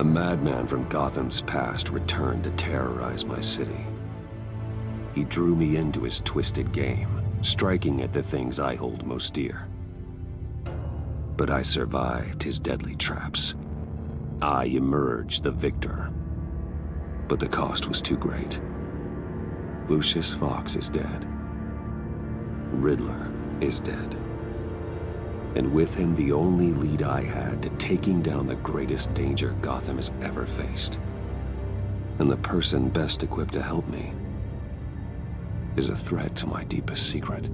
A madman from Gotham's past returned to terrorize my city. He drew me into his twisted game, striking at the things I hold most dear. But I survived his deadly traps. I emerged the victor. But the cost was too great. Lucius Fox is dead. Riddler is dead. And with him, the only lead I had to taking down the greatest danger Gotham has ever faced. And the person best equipped to help me is a threat to my deepest secret.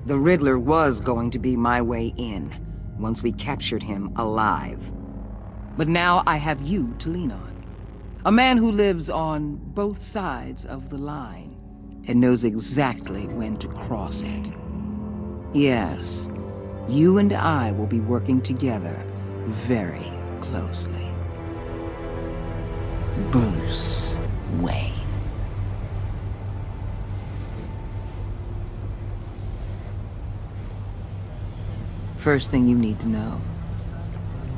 The Riddler was going to be my way in, once we captured him alive. But now I have you to lean on. A man who lives on both sides of the line, and knows exactly when to cross it. Yes, you and I will be working together very closely. Bruce Wayne. First thing you need to know,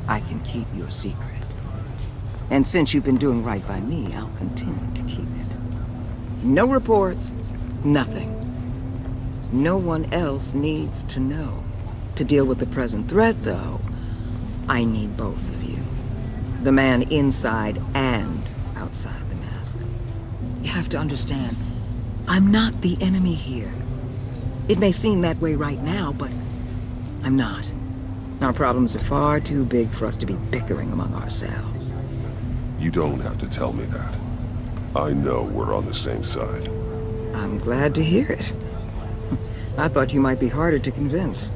I can keep your secret. And since you've been doing right by me, I'll continue to keep it. No reports, nothing. No one else needs to know. To deal with the present threat, though, I need both of you. The man inside and outside the mask. You have to understand, I'm not the enemy here. It may seem that way right now, but I'm not. Our problems are far too big for us to be bickering among ourselves. You don't have to tell me that. I know we're on the same side. I'm glad to hear it. I thought you might be harder to convince.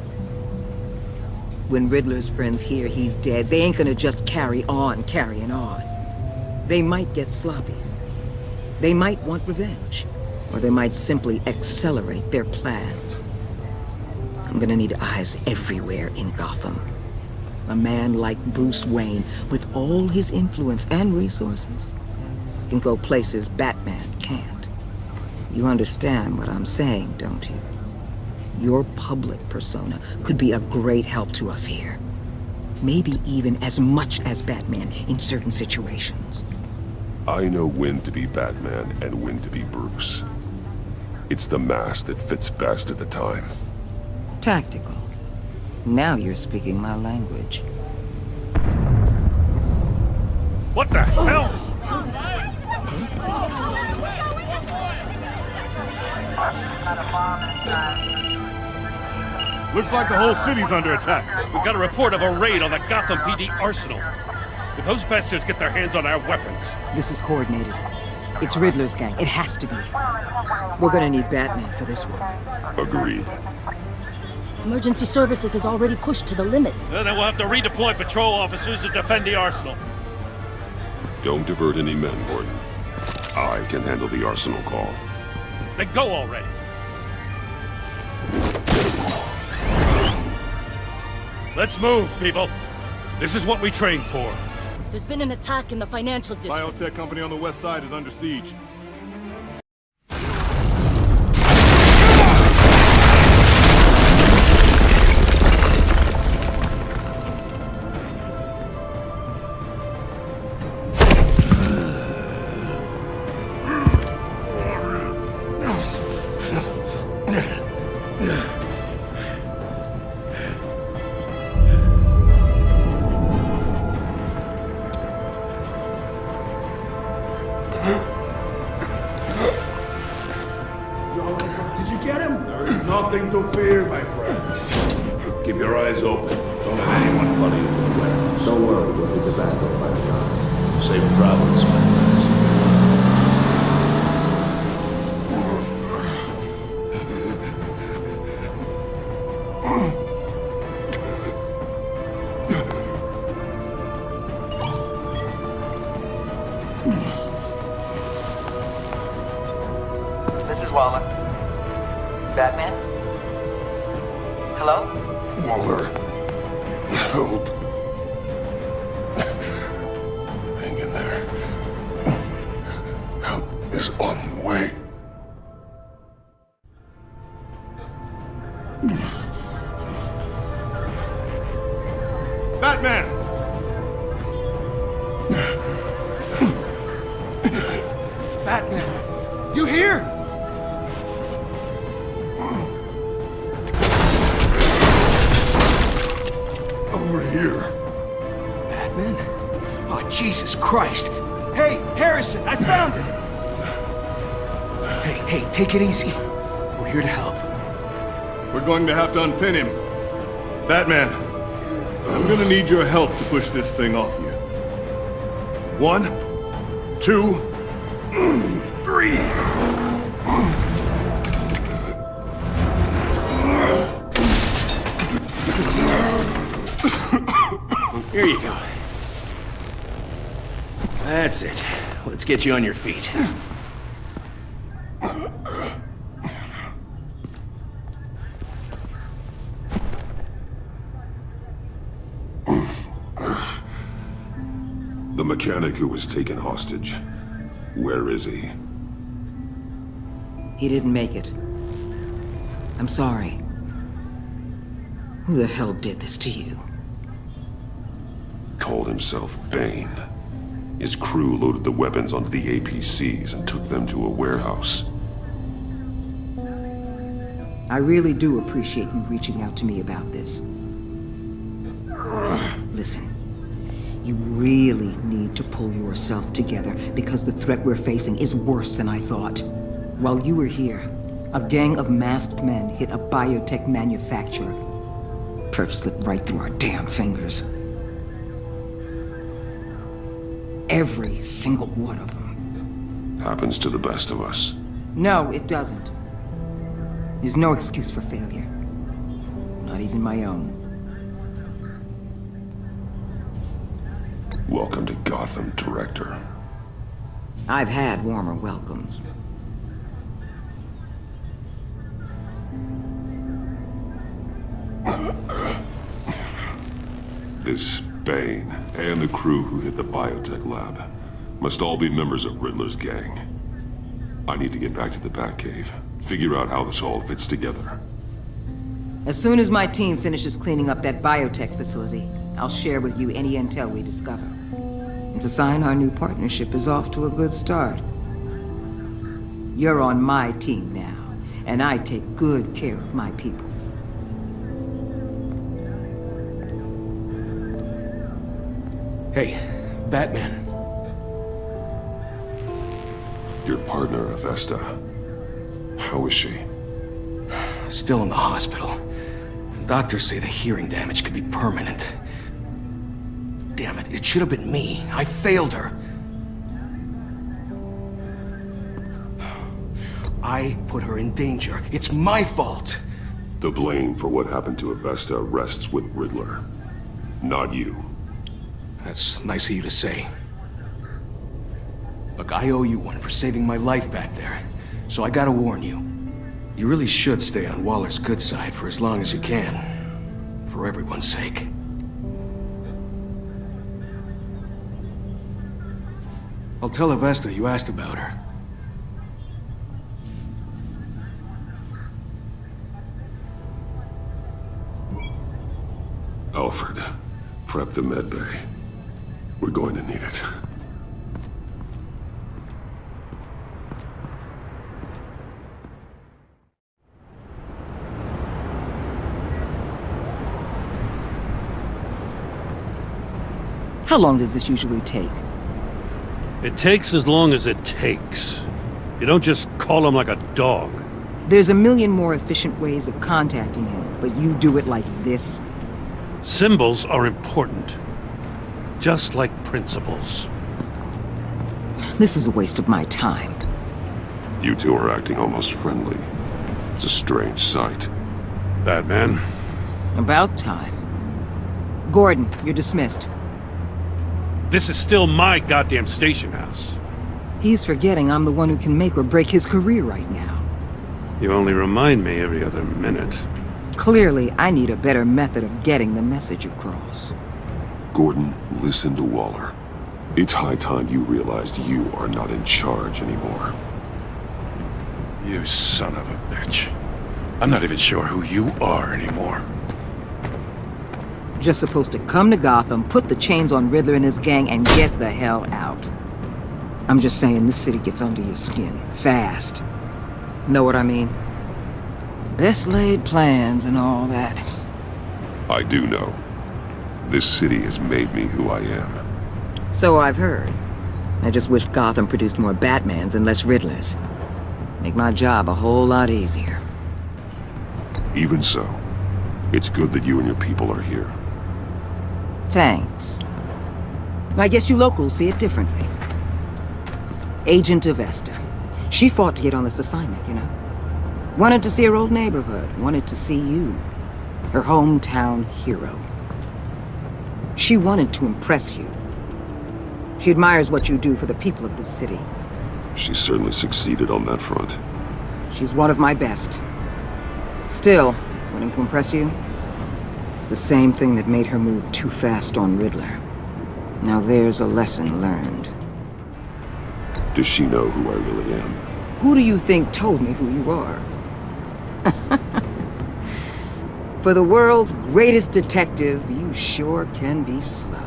When Riddler's friends hear he's dead, they ain't gonna just carry on carrying on. They might get sloppy. They might want revenge. Or they might simply accelerate their plans. I'm gonna need eyes everywhere in Gotham. A man like Bruce Wayne, with all his influence and resources, can go places Batman can't. You understand what I'm saying, don't you? Your public persona could be a great help to us here. Maybe even as much as Batman in certain situations. I know when to be Batman and when to be Bruce. It's the mask that fits best at the time. Tactical. Now you're speaking my language. What the hell? Looks like the whole city's under attack. We've got a report of a raid on the Gotham PD arsenal. If those bastards get their hands on our weapons... This is coordinated. It's Riddler's gang. It has to be. We're gonna need Batman for this one. Agreed. Emergency services is already pushed to the limit. Then we'll have to redeploy patrol officers to defend the arsenal. Don't divert any men, Gordon. I can handle the arsenal call. Then go already. Let's move, people. This is what we trained for. There's been an attack in the financial district. Biotech company on the west side is under siege. Did you get him? There is nothing to fear, my friend. Keep your eyes open. Don't let anyone follow you to the warehouse. Don't worry, we'll hit the back door by the guns. Safe travels, my friends. This is Waller. Batman? Hello? Waller. Help. Hang in there. Help is on the way. Batman! You here? Over here. Batman? Oh, Jesus Christ! Hey, Harrison, I found him! Hey, take it easy. We're here to help. We're going to have to unpin him. Batman, I'm gonna need your help to push this thing off you. 1, 2, 3. Here you go. That's it. Let's get you on your feet. The mechanic who was taken hostage. Where is he? He didn't make it. I'm sorry. Who the hell did this to you? Called himself Bane. His crew loaded the weapons onto the APCs and took them to a warehouse. I really do appreciate you reaching out to me about this. Listen, you really need to pull yourself together because the threat we're facing is worse than I thought. While you were here, a gang of masked men hit a biotech manufacturer. Perf slipped right through our damn fingers. Every single one of them. Happens to the best of us. No, it doesn't. There's no excuse for failure. Not even my own. Welcome to Gotham, Director. I've had warmer welcomes. This Bane and the crew who hit the biotech lab must all be members of Riddler's gang. I need to get back to the Batcave, figure out how this all fits together. As soon as my team finishes cleaning up that biotech facility, I'll share with you any intel we discover. And to sign our new partnership is off to a good start. You're on my team now, and I take good care of my people. Hey, Batman. Your partner, Avesta. How is she? Still in the hospital. Doctors say the hearing damage could be permanent. Damn it, it should have been me. I failed her. I put her in danger. It's my fault. The blame for what happened to Avesta rests with Riddler, not you. That's nice of you to say. Look, I owe you one for saving my life back there. So I gotta warn you. You really should stay on Waller's good side for as long as you can. For everyone's sake. I'll tell Avesta you asked about her. Alfred, prep the medbay. We're going to need it. How long does this usually take? It takes as long as it takes. You don't just call him like a dog. There's a million more efficient ways of contacting him, but you do it like this? Symbols are important. Just like principles. This is a waste of my time. You two are acting almost friendly. It's a strange sight. Batman. About time. Gordon, you're dismissed. This is still my goddamn station house. He's forgetting I'm the one who can make or break his career right now. You only remind me every other minute. Clearly, I need a better method of getting the message across. Gordon, listen to Waller. It's high time you realized you are not in charge anymore. You son of a bitch. I'm not even sure who you are anymore. Just supposed to come to Gotham, put the chains on Riddler and his gang, and get the hell out. I'm just saying this city gets under your skin. Fast. Know what I mean? Best laid plans and all that. I do know. This city has made me who I am. So I've heard. I just wish Gotham produced more Batmans and less Riddlers. Make my job a whole lot easier. Even so, it's good that you and your people are here. Thanks. I guess you locals see it differently. Agent Avesta. She fought to get on this assignment, you know? Wanted to see her old neighborhood. Wanted to see you. Her hometown hero. She wanted to impress you. She admires what you do for the people of this city. She certainly succeeded on that front. She's one of my best. Still, wanting to impress you? It's the same thing that made her move too fast on Riddler. Now there's a lesson learned. Does she know who I really am? Who do you think told me who you are? For the world's greatest detective, you sure can be slow.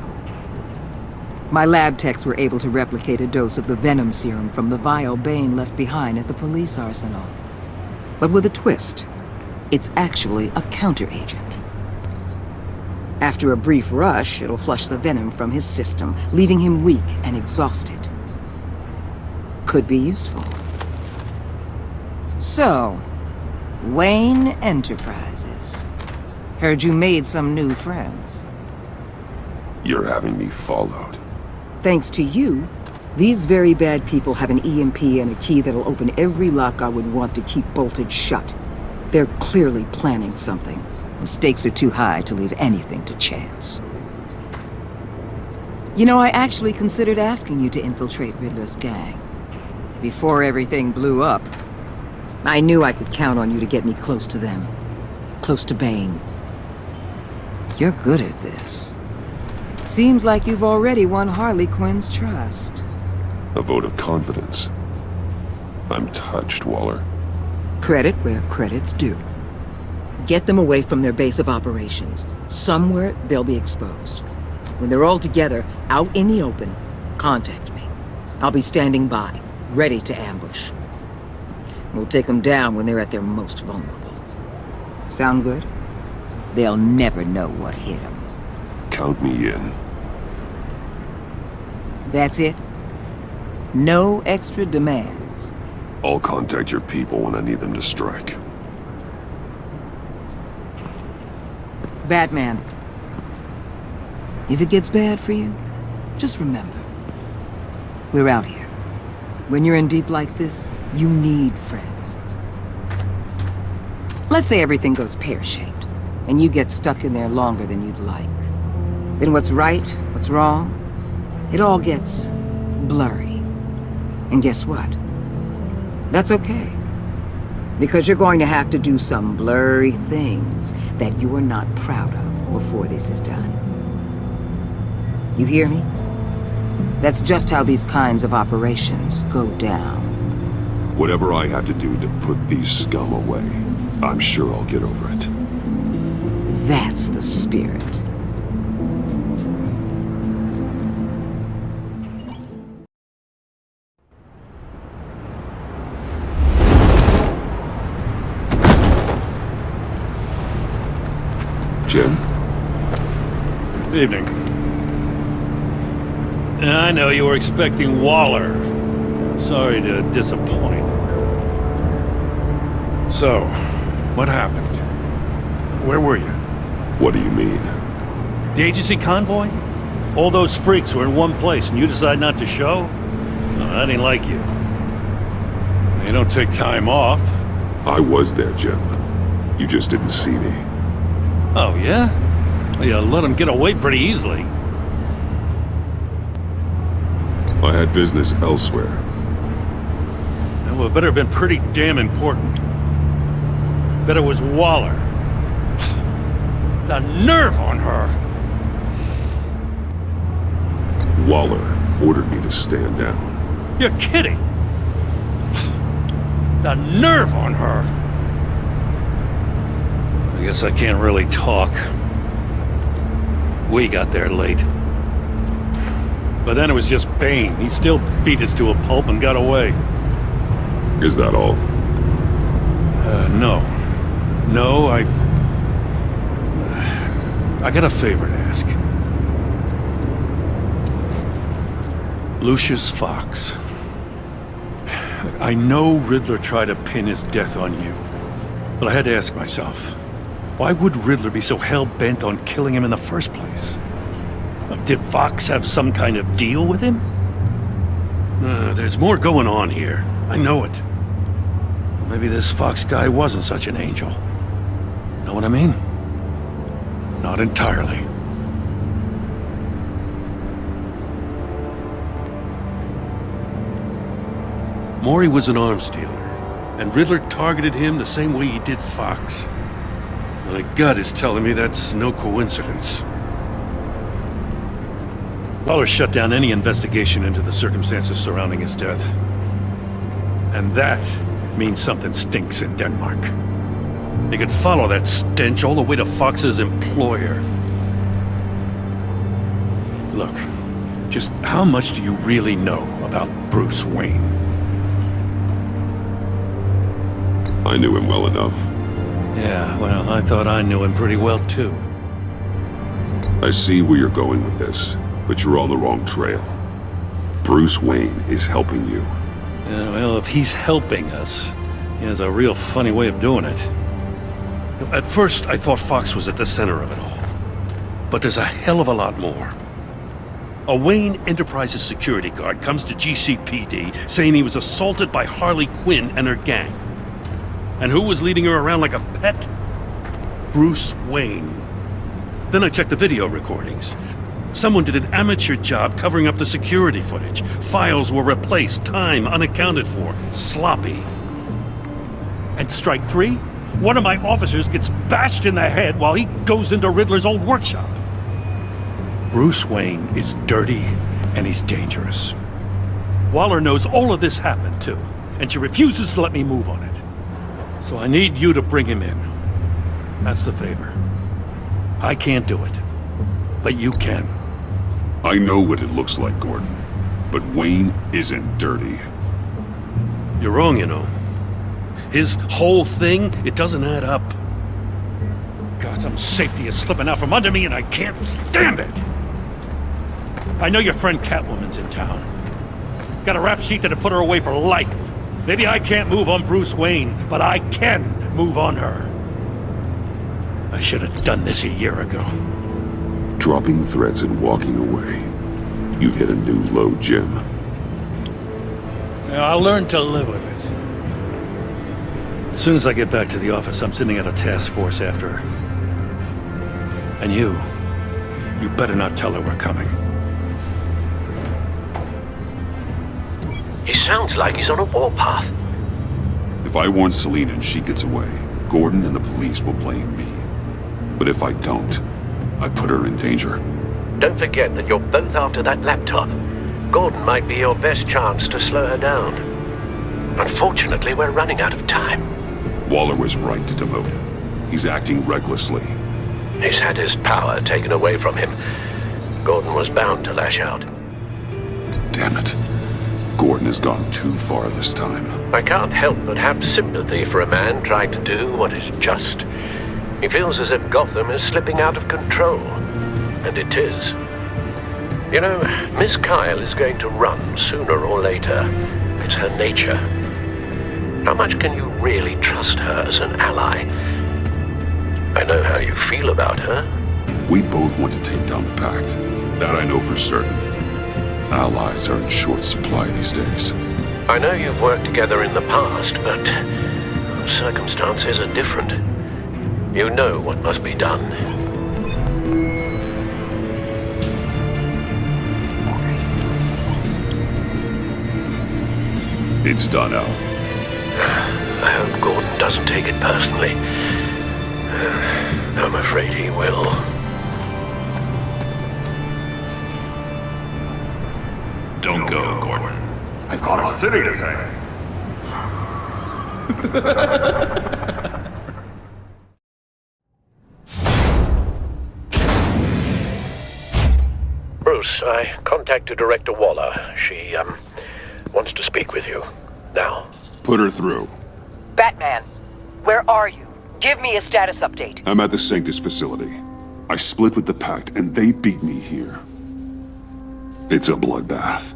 My lab techs were able to replicate a dose of the venom serum from the vial Bane left behind at the police arsenal. But with a twist. It's actually a counteragent. After a brief rush, it'll flush the venom from his system, leaving him weak and exhausted. Could be useful. So, Wayne Enterprises. Heard you made some new friends. You're having me followed. Thanks to you, these very bad people have an EMP and a key that'll open every lock I would want to keep bolted shut. They're clearly planning something. The stakes are too high to leave anything to chance. You know, I actually considered asking you to infiltrate Riddler's gang. Before everything blew up, I knew I could count on you to get me close to them. Close to Bane. You're good at this. Seems like you've already won Harley Quinn's trust. A vote of confidence. I'm touched, Waller. Credit where credit's due. Get them away from their base of operations. Somewhere they'll be exposed. When they're all together, out in the open, contact me. I'll be standing by, ready to ambush. We'll take them down when they're at their most vulnerable. Sound good? They'll never know what hit them. Count me in. That's it? No extra demands? I'll contact your people when I need them to strike. Batman. If it gets bad for you, just remember. We're out here. When you're in deep like this, you need friends. Let's say everything goes pear-shaped, and you get stuck in there longer than you'd like. Then what's right, what's wrong, it all gets blurry. And guess what? That's okay. Because you're going to have to do some blurry things that you are not proud of before this is done. You hear me? That's just how these kinds of operations go down. Whatever I have to do to put these scum away, I'm sure I'll get over it. That's the spirit. Jim? Good evening. I know you were expecting Waller. Sorry to disappoint. So, what happened? Where were you? What do you mean? The agency convoy? All those freaks were in one place and you decide not to show? No, that ain't like you. You don't take time off. I was there, Jim. You just didn't see me. Oh, yeah? Well, you let him get away pretty easily. I had business elsewhere. That would better have been pretty damn important. Bet it was Waller. The nerve on her! Waller ordered me to stand down. You're kidding! The nerve on her! I guess I can't really talk. We got there late. But then it was just Bane. He still beat us to a pulp and got away. Is that all? No. No, I got a favor to ask. Lucius Fox. I know Riddler tried to pin his death on you, but I had to ask myself, why would Riddler be so hell-bent on killing him in the first place? Did Fox have some kind of deal with him? There's more going on here. I know it. Maybe this Fox guy wasn't such an angel. Know what I mean? Not entirely. Maury was an arms dealer, and Riddler targeted him the same way he did Fox. My gut is telling me that's no coincidence. Waller shut down any investigation into the circumstances surrounding his death. And that means something stinks in Denmark. You could follow that stench all the way to Fox's employer. Look, just how much do you really know about Bruce Wayne? I knew him well enough. Yeah, well, I thought I knew him pretty well, too. I see where you're going with this, but you're on the wrong trail. Bruce Wayne is helping you. Well, if he's helping us, he has a real funny way of doing it. At first, I thought Fox was at the center of it all. But there's a hell of a lot more. A Wayne Enterprises security guard comes to GCPD saying he was assaulted by Harley Quinn and her gang. And who was leading her around like a pet? Bruce Wayne. Then I checked the video recordings. Someone did an amateur job covering up the security footage. Files were replaced, time unaccounted for, sloppy. And strike three? One of my officers gets bashed in the head while he goes into Riddler's old workshop. Bruce Wayne is dirty and he's dangerous. Waller knows all of this happened too, and she refuses to let me move on it. So I need you to bring him in. That's the favor. I can't do it, but you can. I know what it looks like, Gordon. But Wayne isn't dirty. You're wrong, you know. His whole thing, it doesn't add up. Gotham's safety is slipping out from under me and I can't stand it. I know your friend Catwoman's in town. Got a rap sheet that'd put her away for life. Maybe I can't move on Bruce Wayne, but I can move on her. I should have done this a year ago. Dropping threats and walking away. You've hit a new low, Jim. Yeah, I'll learn to live with it. As soon as I get back to the office, I'm sending out a task force after her. And you better not tell her we're coming. He sounds like he's on a warpath. If I warn Selina and she gets away, Gordon and the police will blame me. But if I don't, I put her in danger. Don't forget that you're both after that laptop. Gordon might be your best chance to slow her down. Unfortunately, we're running out of time. Waller was right to demote him. He's acting recklessly. He's had his power taken away from him. Gordon was bound to lash out. Damn it. Gordon has gone too far this time. I can't help but have sympathy for a man trying to do what is just. He feels as if Gotham is slipping out of control. And it is. You know, Miss Kyle is going to run sooner or later. It's her nature. How much can you really trust her as an ally? I know how you feel about her. We both want to take down the Pact. That I know for certain. Allies are in short supply these days. I know you've worked together in the past, but circumstances are different. You know what must be done. It's done, Al. I hope Gordon doesn't take it personally. I'm afraid he will. Don't go, Gordon. I've got a city to save. close. I contacted Director Waller. She, wants to speak with you. Now. Put her through. Batman, where are you? Give me a status update. I'm at the Sanctus facility. I split with the Pact, and they beat me here. It's a bloodbath.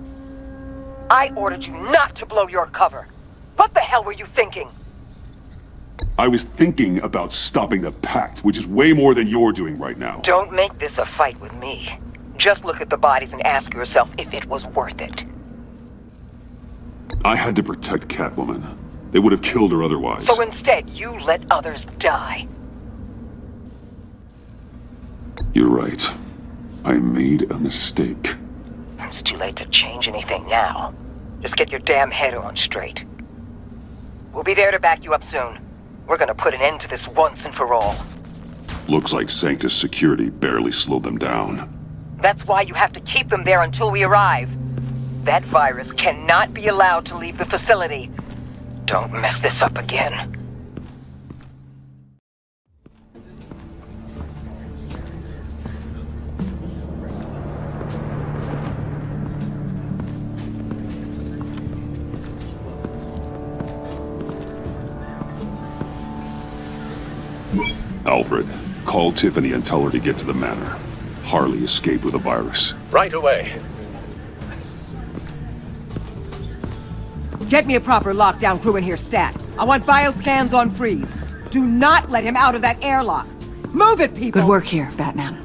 I ordered you not to blow your cover. What the hell were you thinking? I was thinking about stopping the Pact, which is way more than you're doing right now. Don't make this a fight with me. Just look at the bodies and ask yourself if it was worth it. I had to protect Catwoman. They would have killed her otherwise. So instead, you let others die. You're right. I made a mistake. It's too late to change anything now. Just get your damn head on straight. We'll be there to back you up soon. We're gonna put an end to this once and for all. Looks like Sanctus security barely slowed them down. That's why you have to keep them there until we arrive. That virus cannot be allowed to leave the facility. Don't mess this up again. Alfred, call Tiffany and tell her to get to the manor. Harley escaped with a virus. Right away. Get me a proper lockdown crew in here, stat. I want bioscans on Freeze. Do not let him out of that airlock. Move it, people! Good work here, Batman.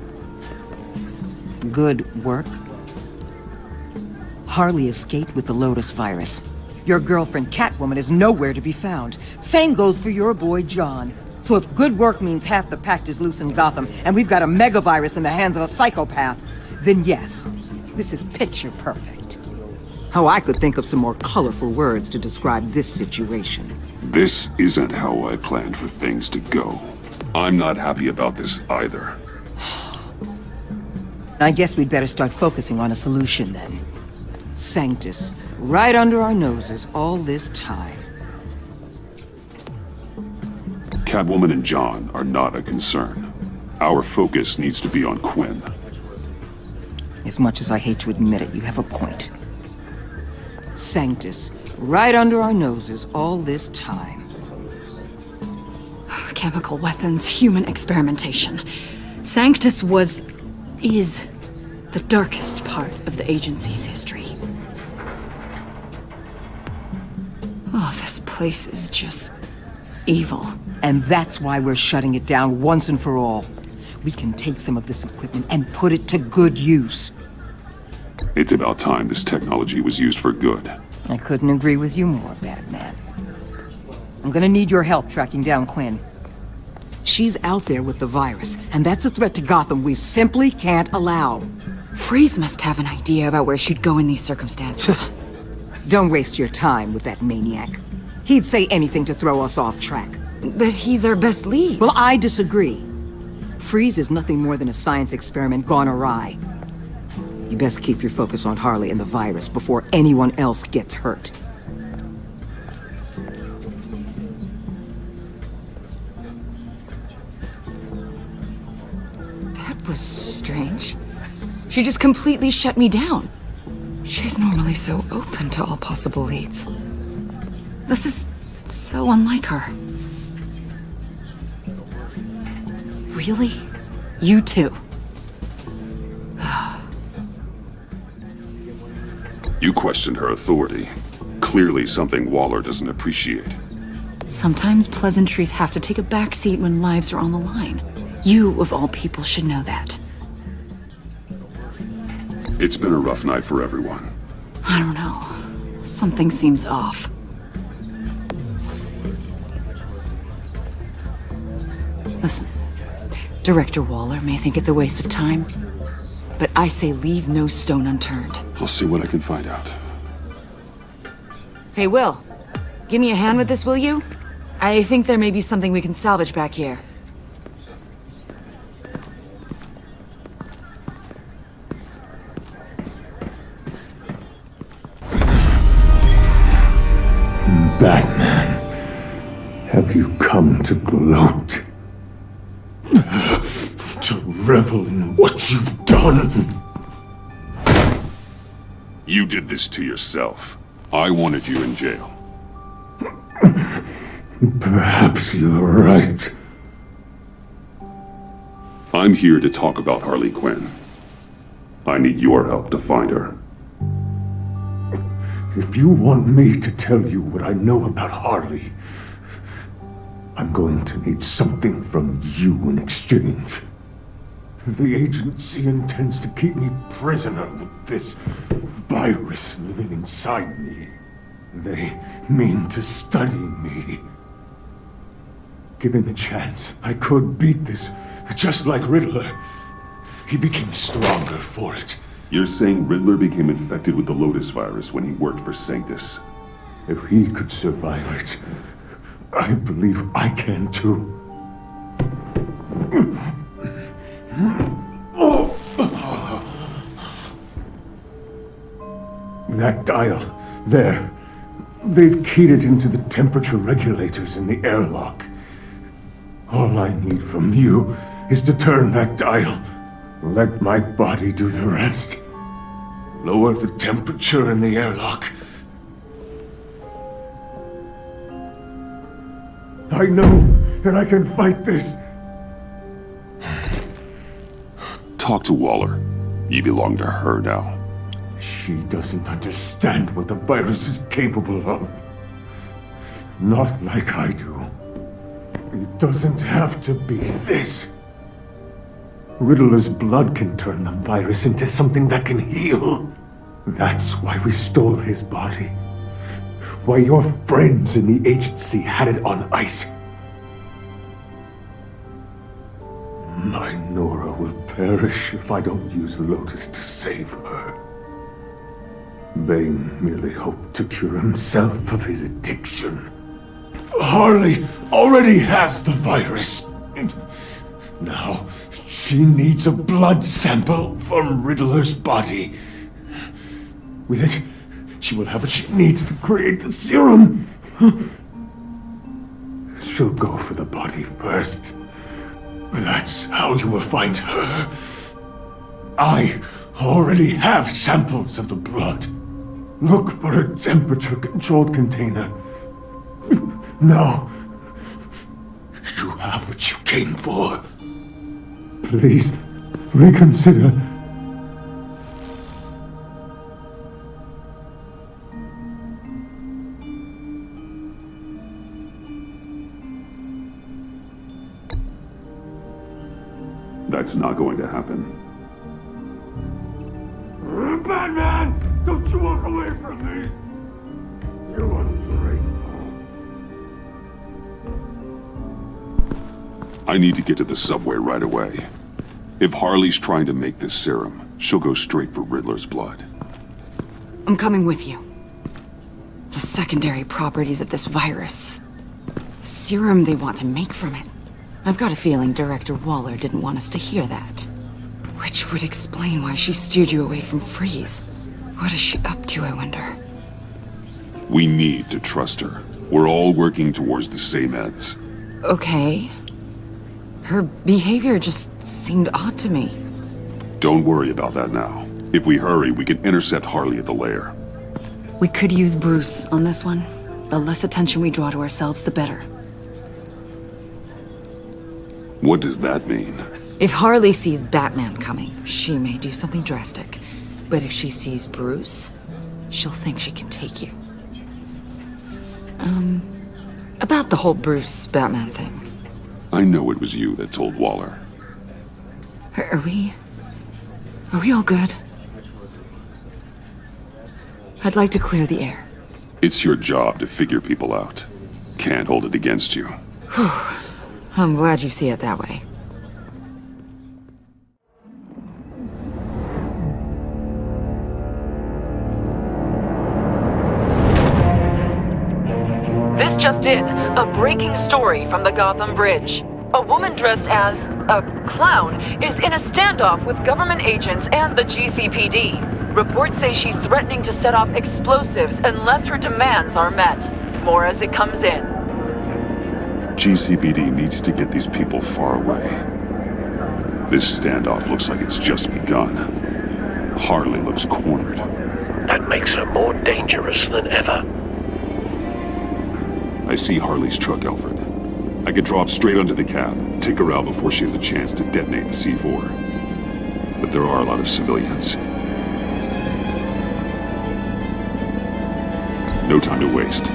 Good work? Harley escaped with the Lotus virus. Your girlfriend Catwoman is nowhere to be found. Same goes for your boy John. So if good work means half the Pact is loose in Gotham, and we've got a megavirus in the hands of a psychopath, then yes, this is picture perfect. Oh, I could think of some more colorful words to describe this situation. This isn't how I planned for things to go. I'm not happy about this either. I guess we'd better start focusing on a solution then. Sanctus, right under our noses all this time. Catwoman and John are not a concern. Our focus needs to be on Quinn. As much as I hate to admit it, you have a point. Sanctus, right under our noses all this time. Chemical weapons, human experimentation. Sanctus is the darkest part of the agency's history. Oh, this place is just evil. And that's why we're shutting it down once and for all. We can take some of this equipment and put it to good use. It's about time this technology was used for good. I couldn't agree with you more, Batman. I'm gonna need your help tracking down Quinn. She's out there with the virus, and that's a threat to Gotham we simply can't allow. Freeze must have an idea about where she'd go in these circumstances. Don't waste your time with that maniac. He'd say anything to throw us off track. But he's our best lead. Well, I disagree. Freeze is nothing more than a science experiment gone awry. You best keep your focus on Harley and the virus before anyone else gets hurt. That was strange. She just completely shut me down. She's normally so open to all possible leads. This is so unlike her. Really? You too? You questioned her authority. Clearly something Waller doesn't appreciate. Sometimes pleasantries have to take a backseat when lives are on the line. You, of all people, should know that. It's been a rough night for everyone. I don't know. Something seems off. Listen, Director Waller may think it's a waste of time, but I say leave no stone unturned. I'll see what I can find out. Hey, Will. Give me a hand with this, will you? I think there may be something we can salvage back here. Batman, have you come to gloat? To revel in what you've done? You did this to yourself. I wanted you in jail. Perhaps you're right. I'm here to talk about Harley Quinn. I need your help to find her. If you want me to tell you what I know about Harley, I'm going to need something from you in exchange. The agency intends to keep me prisoner with this virus living inside me. They mean to study me. Given the chance, I could beat this, just like Riddler. He became stronger for it. You're saying Riddler became infected with the Lotus virus when he worked for Sanctus? If he could survive it, I believe I can too. That dial, there. They've keyed it into the temperature regulators in the airlock. All I need from you is to turn that dial. Let my body do the rest. Lower the temperature in the airlock. I know that I can fight this. Talk to Waller. You belong to her now. She doesn't understand what the virus is capable of. Not like I do. It doesn't have to be this. Riddler's blood can turn the virus into something that can heal. That's why we stole his body. Why your friends in the agency had it on ice. My Nora will perish if I don't use Lotus to save her. Bane merely hoped to cure himself of his addiction. Harley already has the virus. Now, she needs a blood sample from Riddler's body. With it, she will have what she needs to create the serum. She'll go for the body first. That's how you will find her. I already have samples of the blood. Look for a temperature-controlled container. Now, you have what you came for. Please, reconsider. That's not going to happen. Batman! Don't you walk away from me! You ungrateful. I need to get to the subway right away. If Harley's trying to make this serum, she'll go straight for Riddler's blood. I'm coming with you. The secondary properties of this virus. The serum they want to make from it. I've got a feeling Director Waller didn't want us to hear that. Which would explain why she steered you away from Freeze. What is she up to, I wonder? We need to trust her. We're all working towards the same ends. Okay. Her behavior just seemed odd to me. Don't worry about that now. If we hurry, we can intercept Harley at the lair. We could use Bruce on this one. The less attention we draw to ourselves, the better. What does that mean? If Harley sees Batman coming, she may do something drastic. But if she sees Bruce, she'll think she can take you. About the whole Bruce-Batman thing. I know it was you that told Waller. Are we all good? I'd like to clear the air. It's your job to figure people out. Can't hold it against you. I'm glad you see it that way. This just in, a breaking story from the Gotham Bridge. A woman dressed as a clown is in a standoff with government agents and the GCPD. Reports say she's threatening to set off explosives unless her demands are met. More as it comes in. GCPD needs to get these people far away. This standoff looks like it's just begun. Harley looks cornered. That makes her more dangerous than ever. I see Harley's truck, Alfred. I can drop straight onto the cab, take her out before she has a chance to detonate the C4. But there are a lot of civilians. No time to waste.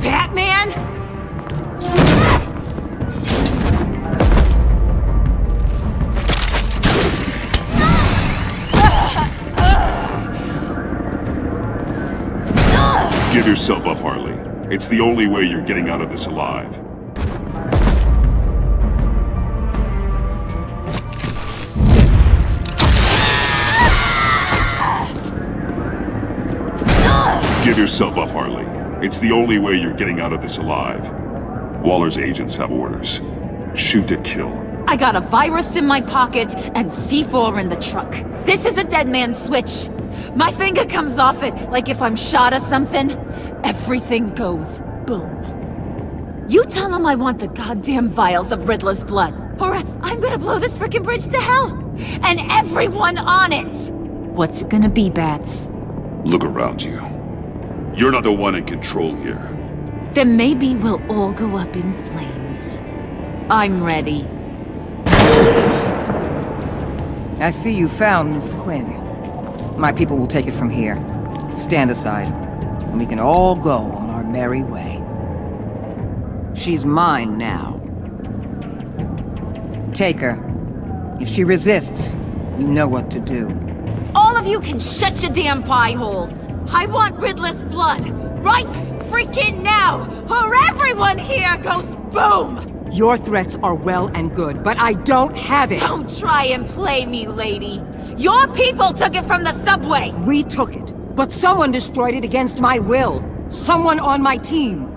Batman? Give yourself up, Harley. It's the only way you're getting out of this alive. Give yourself up, Harley. It's the only way you're getting out of this alive. Waller's agents have orders. Shoot to kill. I got a virus in my pocket and C4 in the truck. This is a dead man's switch. My finger comes off it like if I'm shot or something. Everything goes boom. You tell him I want the goddamn vials of Riddler's blood, or I'm gonna blow this frickin' bridge to hell. And everyone on it! What's it gonna be, Bats? Look around you. You're not the one in control here. Then maybe we'll all go up in flames. I'm ready. I see you found Miss Quinn. My people will take it from here. Stand aside, and we can all go on our merry way. She's mine now. Take her. If she resists, you know what to do. All of you can shut your damn pie holes. I want Riddler's blood, right freaking now, or everyone here goes boom! Your threats are well and good, but I don't have it! Don't try and play me, lady. Your people took it from the subway! We took it, but someone destroyed it against my will. Someone on my team.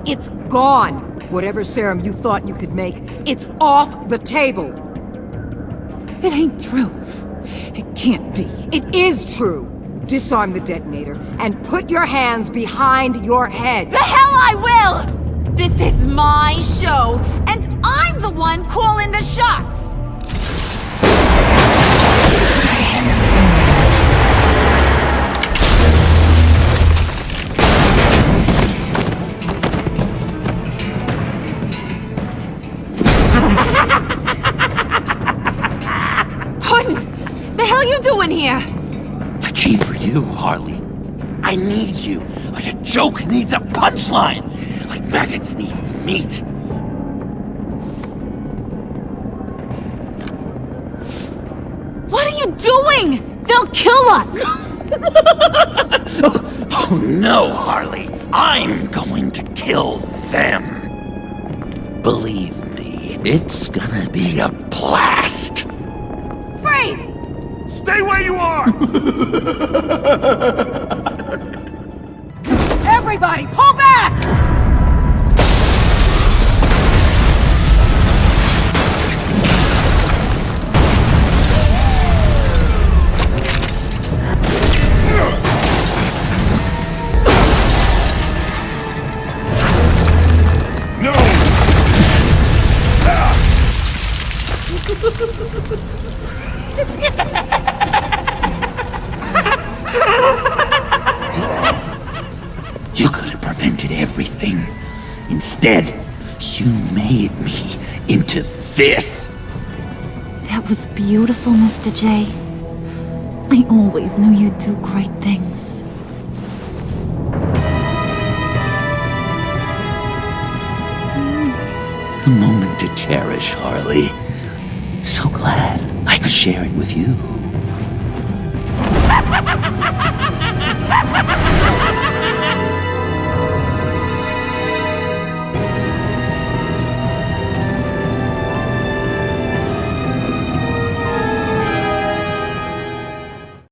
It's gone. Whatever serum you thought you could make, it's off the table. It ain't true. It can't be. It is true. Disarm the detonator and put your hands behind your head. The hell I will! This is my show, and I'm the one calling the shots! What the hell you doing here? I came for you, Harley. I need you, like a joke needs a punchline, like maggots need meat. What are you doing? They'll kill us! Oh no, Harley. I'm going to kill them. Believe me, it's gonna be a blast. Freeze! Stay where you are! Everybody, pull back! You could have prevented everything. Instead, you made me into this. That was beautiful, Mr. J. I always knew you'd do great things. A moment to cherish, Harley. So glad I could share it with you.